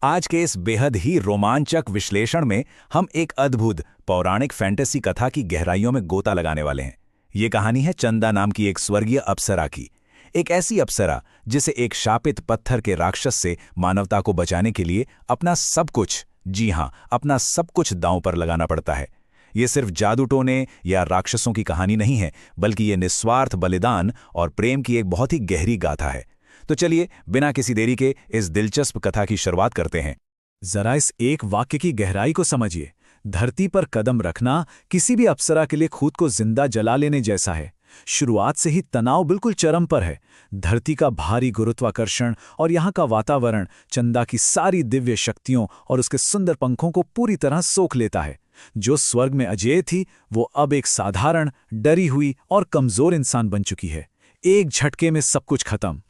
आज के इस बेहद ही रोमांचक विश्लेषण में हम एक अद्भुत पौराणिक फैंटेसी कथा की गहराइयों में गोता लगाने वाले हैं। ये कहानी है चंदा नाम की एक स्वर्गीय अप्सरा की। एक ऐसी अप्सरा जिसे एक शापित पत्थर के राक्षस से मानवता को बचाने के लिए अपना सब कुछ, जी हां, अपना सब कुछ दांव पर लगाना पड़ता है। ये सिर्फ जादू टोने या राक्षसों की कहानी नहीं है, बल्कि ये निस्वार्थ बलिदान और प्रेम की एक बहुत ही गहरी गाथा है। तो चलिए बिना किसी देरी के इस दिलचस्प कथा की शुरुआत करते हैं। जरा इस एक वाक्य की गहराई को समझिए। धरती पर कदम रखना किसी भी अप्सरा के लिए खुद को जिंदा जला लेने जैसा है। शुरुआत से ही तनाव बिल्कुल चरम पर है। धरती का भारी गुरुत्वाकर्षण और यहाँ का वातावरण चंदा की सारी दिव्य शक्तियों और उसके सुंदर पंखों को पूरी तरह सोख लेता है। जो स्वर्ग में अजेय थी, वो अब एक साधारण, डरी हुई और कमजोर इंसान बन चुकी है। एक झटके में सब कुछ खत्म।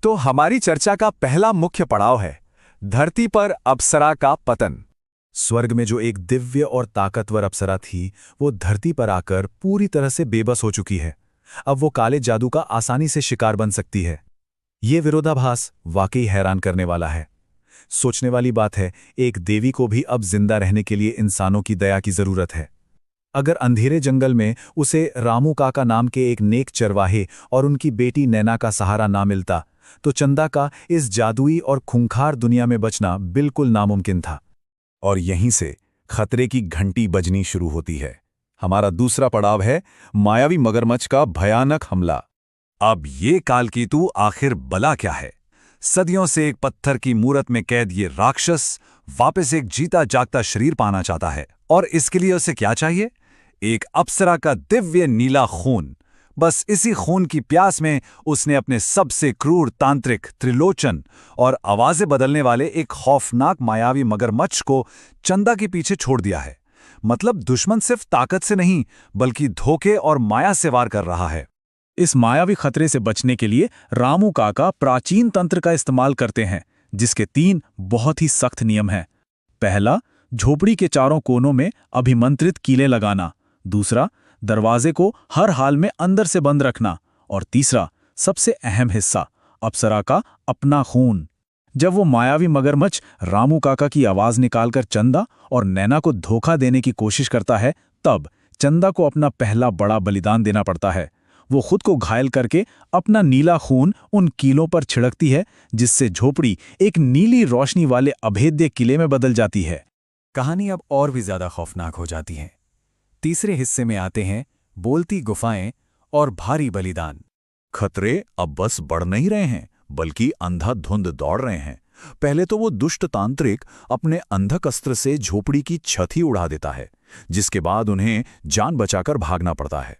तो हमारी चर्चा का पहला मुख्य पड़ाव है धरती पर अप्सरा का पतन। स्वर्ग में जो एक दिव्य और ताकतवर अप्सरा थी, वो धरती पर आकर पूरी तरह से बेबस हो चुकी है। अब वो काले जादू का आसानी से शिकार बन सकती है। ये विरोधाभास वाकई हैरान करने वाला है। सोचने वाली बात है, एक देवी को भी अब जिंदा रहने के लिए इंसानों की दया की जरूरत है। अगर अंधेरे जंगल में उसे रामू काका नाम के एक नेक चरवाहे और उनकी बेटी नैना का सहारा ना मिलता, तो चंदा का इस जादुई और खूंखार दुनिया में बचना बिल्कुल नामुमकिन था। और यहीं से खतरे की घंटी बजनी शुरू होती है। हमारा दूसरा पड़ाव है मायावी मगरमच्छ का भयानक हमला। अब ये कालकेतु आखिर बला क्या है? सदियों से एक पत्थर की मूरत में कैद ये राक्षस वापस एक जीता जागता शरीर पाना चाहता है। और इसके लिए उसे क्या चाहिए? एक अप्सरा का दिव्य नीला खून। बस इसी खून की प्यास में उसने अपने सबसे क्रूर तांत्रिक त्रिलोचन और आवाजें बदलने वाले एक खौफनाक मायावी मगरमच्छ को चंदा के पीछे छोड़ दिया है। मतलब दुश्मन सिर्फ ताकत से नहीं, बल्कि धोखे और माया से वार कर रहा है। इस मायावी खतरे से बचने के लिए रामू काका प्राचीन तंत्र का इस्तेमाल करते हैं, जिसके 3 बहुत ही सख्त नियम हैं। पहला, झोपड़ी के चारों कोनों में अभिमंत्रित कीले लगाना। दूसरा, दरवाजे को हर हाल में अंदर से बंद रखना। और तीसरा, सबसे अहम हिस्सा, अप्सरा का अपना खून। जब वो मायावी मगरमच्छ रामू काका की आवाज निकालकर चंदा और नैना को धोखा देने की कोशिश करता है, तब चंदा को अपना पहला बड़ा बलिदान देना पड़ता है। वो खुद को घायल करके अपना नीला खून उन कीलों पर छिड़कती है, जिससे झोपड़ी एक नीली रोशनी वाले अभेद्य किले में बदल जाती है। कहानी अब और भी ज्यादा खौफनाक हो जाती है। तीसरे हिस्से में आते हैं बोलती गुफाएं और भारी बलिदान। खतरे अब बस बढ़ नहीं रहे हैं, बल्कि अंधाधुंध दौड़ रहे हैं। पहले तो वो दुष्ट तांत्रिक अपने अंधक अस्त्र से झोपड़ी की छत ही उड़ा देता है, जिसके बाद उन्हें जान बचाकर भागना पड़ता है।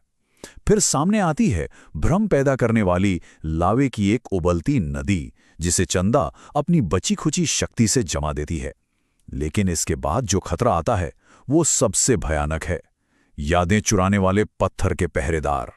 फिर सामने आती है भ्रम पैदा करने वाली लावे की एक उबलती नदी, जिसे चंदा अपनी बची खुची शक्ति से जमा देती है। लेकिन इसके बाद जो खतरा आता है, वो सबसे भयानक है। यादें चुराने वाले पत्थर के पहरेदार।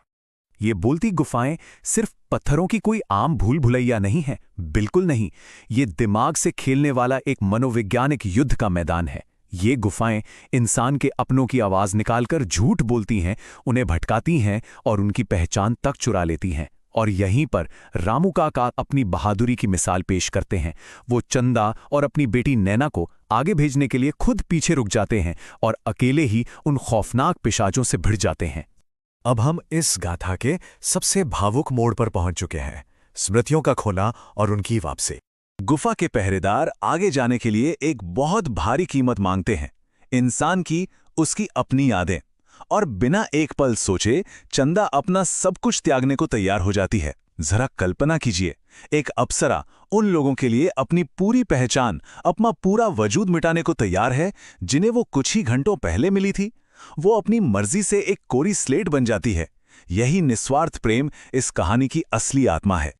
ये बोलती गुफाएं सिर्फ पत्थरों की कोई आम भूल भुलैया नहीं है, बिल्कुल नहीं। ये दिमाग से खेलने वाला एक मनोवैज्ञानिक युद्ध का मैदान है। ये गुफाएं इंसान के अपनों की आवाज निकालकर झूठ बोलती हैं, उन्हें भटकाती हैं और उनकी पहचान तक चुरा लेती हैं। और यहीं पर रामू काका अपनी बहादुरी की मिसाल पेश करते हैं। वो चंदा और अपनी बेटी नैना को आगे भेजने के लिए खुद पीछे रुक जाते हैं और अकेले ही उन खौफनाक पिशाचों से भिड़ जाते हैं। अब हम इस गाथा के सबसे भावुक मोड़ पर पहुंच चुके हैं, स्मृतियों का खोना और उनकी वापसी। गुफा के पहरेदार आगे जाने के लिए एक बहुत भारी कीमत मांगते हैं, इंसान की, उसकी अपनी यादें। और बिना एक पल सोचे चंदा अपना सब कुछ त्यागने को तैयार हो जाती है। जरा कल्पना कीजिए, एक अप्सरा उन लोगों के लिए अपनी पूरी पहचान, अपना पूरा वजूद मिटाने को तैयार है, जिन्हें वो कुछ ही घंटों पहले मिली थी। वो अपनी मर्जी से एक कोरी स्लेट बन जाती है। यही निस्वार्थ प्रेम इस कहानी की असली आत्मा है।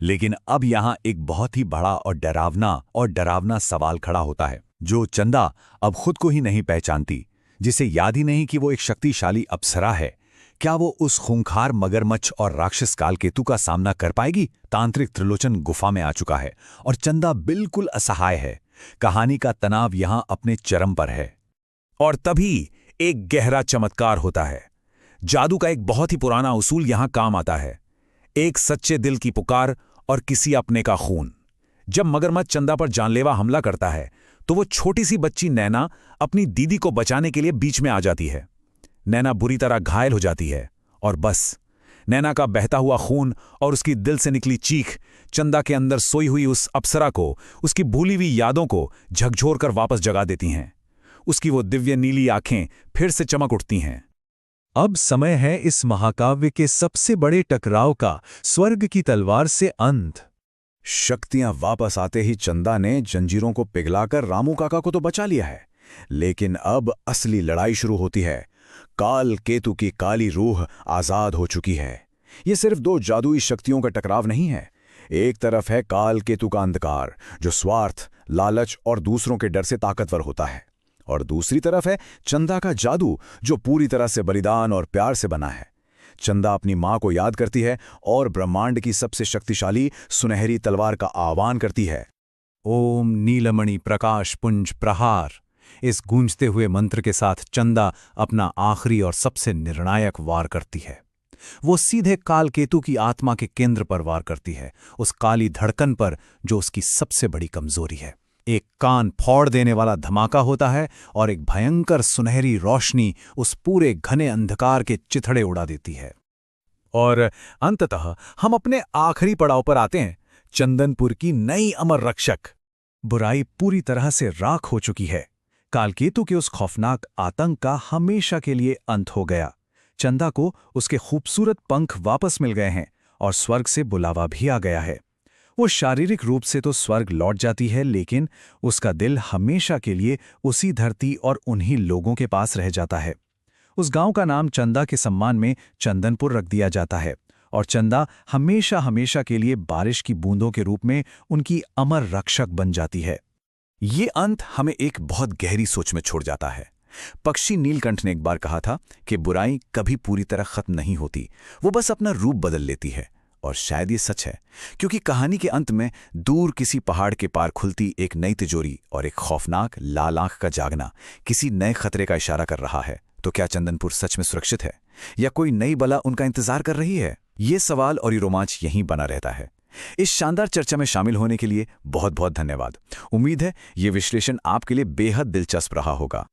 लेकिन अब यहां एक बहुत ही बड़ा और डरावना सवाल खड़ा होता है, जो चंदा अब खुद को ही नहीं पहचानती, जिसे याद ही नहीं कि वो एक शक्तिशाली अप्सरा है। क्या वो उस खूंखार मगरमच्छ और राक्षस कालकेतु का सामना कर पाएगी? तांत्रिक त्रिलोचन गुफा में आ चुका है और चंदा बिल्कुल असहाय है। कहानी का तनाव यहां अपने चरम पर है। और तभी एक गहरा चमत्कार होता है। जादू का एक बहुत ही पुराना उसूल यहां काम आता है, एक सच्चे दिल की पुकार और किसी अपने का खून। जब मगरमच्छ चंदा पर जानलेवा हमला करता है तो वो छोटी सी बच्ची नैना अपनी दीदी को बचाने के लिए बीच में आ जाती है। नैना बुरी तरह घायल हो जाती है और बस नैना का बहता हुआ खून और उसकी दिल से निकली चीख चंदा के अंदर सोई हुई उस अप्सरा को, उसकी भूली हुई यादों को झकझोर कर वापस जगा देती हैं। उसकी वो दिव्य नीली आंखें फिर से चमक उठती हैं। अब समय है इस महाकाव्य के सबसे बड़े टकराव का, स्वर्ग की तलवार से अंत। शक्तियां वापस आते ही चंदा ने जंजीरों को पिघलाकर रामू काका को तो बचा लिया है, लेकिन अब असली लड़ाई शुरू होती है। काल केतु की काली रूह आजाद हो चुकी है। ये सिर्फ दो जादुई शक्तियों का टकराव नहीं है। एक तरफ है काल केतु का अंधकार जो स्वार्थ, लालच और दूसरों के डर से ताकतवर होता है, और दूसरी तरफ है चंदा का जादू जो पूरी तरह से बलिदान और प्यार से बना है। चंदा अपनी मां को याद करती है और ब्रह्मांड की सबसे शक्तिशाली सुनहरी तलवार का आह्वान करती है। ओम नीलमणि प्रकाश पुंज प्रहार। इस गूंजते हुए मंत्र के साथ चंदा अपना आखिरी और सबसे निर्णायक वार करती है। वो सीधे कालकेतु की आत्मा के केंद्र पर वार करती है, उस काली धड़कन पर जो उसकी सबसे बड़ी कमजोरी है। एक कान फोड़ देने वाला धमाका होता है और एक भयंकर सुनहरी रोशनी उस पूरे घने अंधकार के चिथड़े उड़ा देती है। और अंततः हम अपने आखिरी पड़ाव पर आते हैं, चंदनपुर की नई अमर रक्षक। बुराई पूरी तरह से राख हो चुकी है। कालकेतु के उस खौफनाक आतंक का हमेशा के लिए अंत हो गया। चंदा को उसके खूबसूरत पंख वापस मिल गए हैं और स्वर्ग से बुलावा भी आ गया है। वो शारीरिक रूप से तो स्वर्ग लौट जाती है, लेकिन उसका दिल हमेशा के लिए उसी धरती और उन्हीं लोगों के पास रह जाता है। उस गांव का नाम चंदा के सम्मान में चंदनपुर रख दिया जाता है और चंदा हमेशा हमेशा के लिए बारिश की बूंदों के रूप में उनकी अमर रक्षक बन जाती है। ये अंत हमें एक बहुत गहरी सोच में छोड़ जाता है। पक्षी नीलकंठ ने एक बार कहा था कि बुराई कभी पूरी तरह खत्म नहीं होती, वो बस अपना रूप बदल लेती है। और शायद ये सच है, क्योंकि कहानी के अंत में दूर किसी पहाड़ के पार खुलती एक नई तिजोरी और एक खौफनाक लाल आंख का जागना किसी नए खतरे का इशारा कर रहा है। तो क्या चंदनपुर सच में सुरक्षित है या कोई नई बला उनका इंतजार कर रही है? ये सवाल और ये रोमांच यहीं बना रहता है। इस शानदार चर्चा में शामिल होने के लिए बहुत बहुत धन्यवाद। उम्मीद है ये विश्लेषण आपके लिए बेहद दिलचस्प रहा होगा।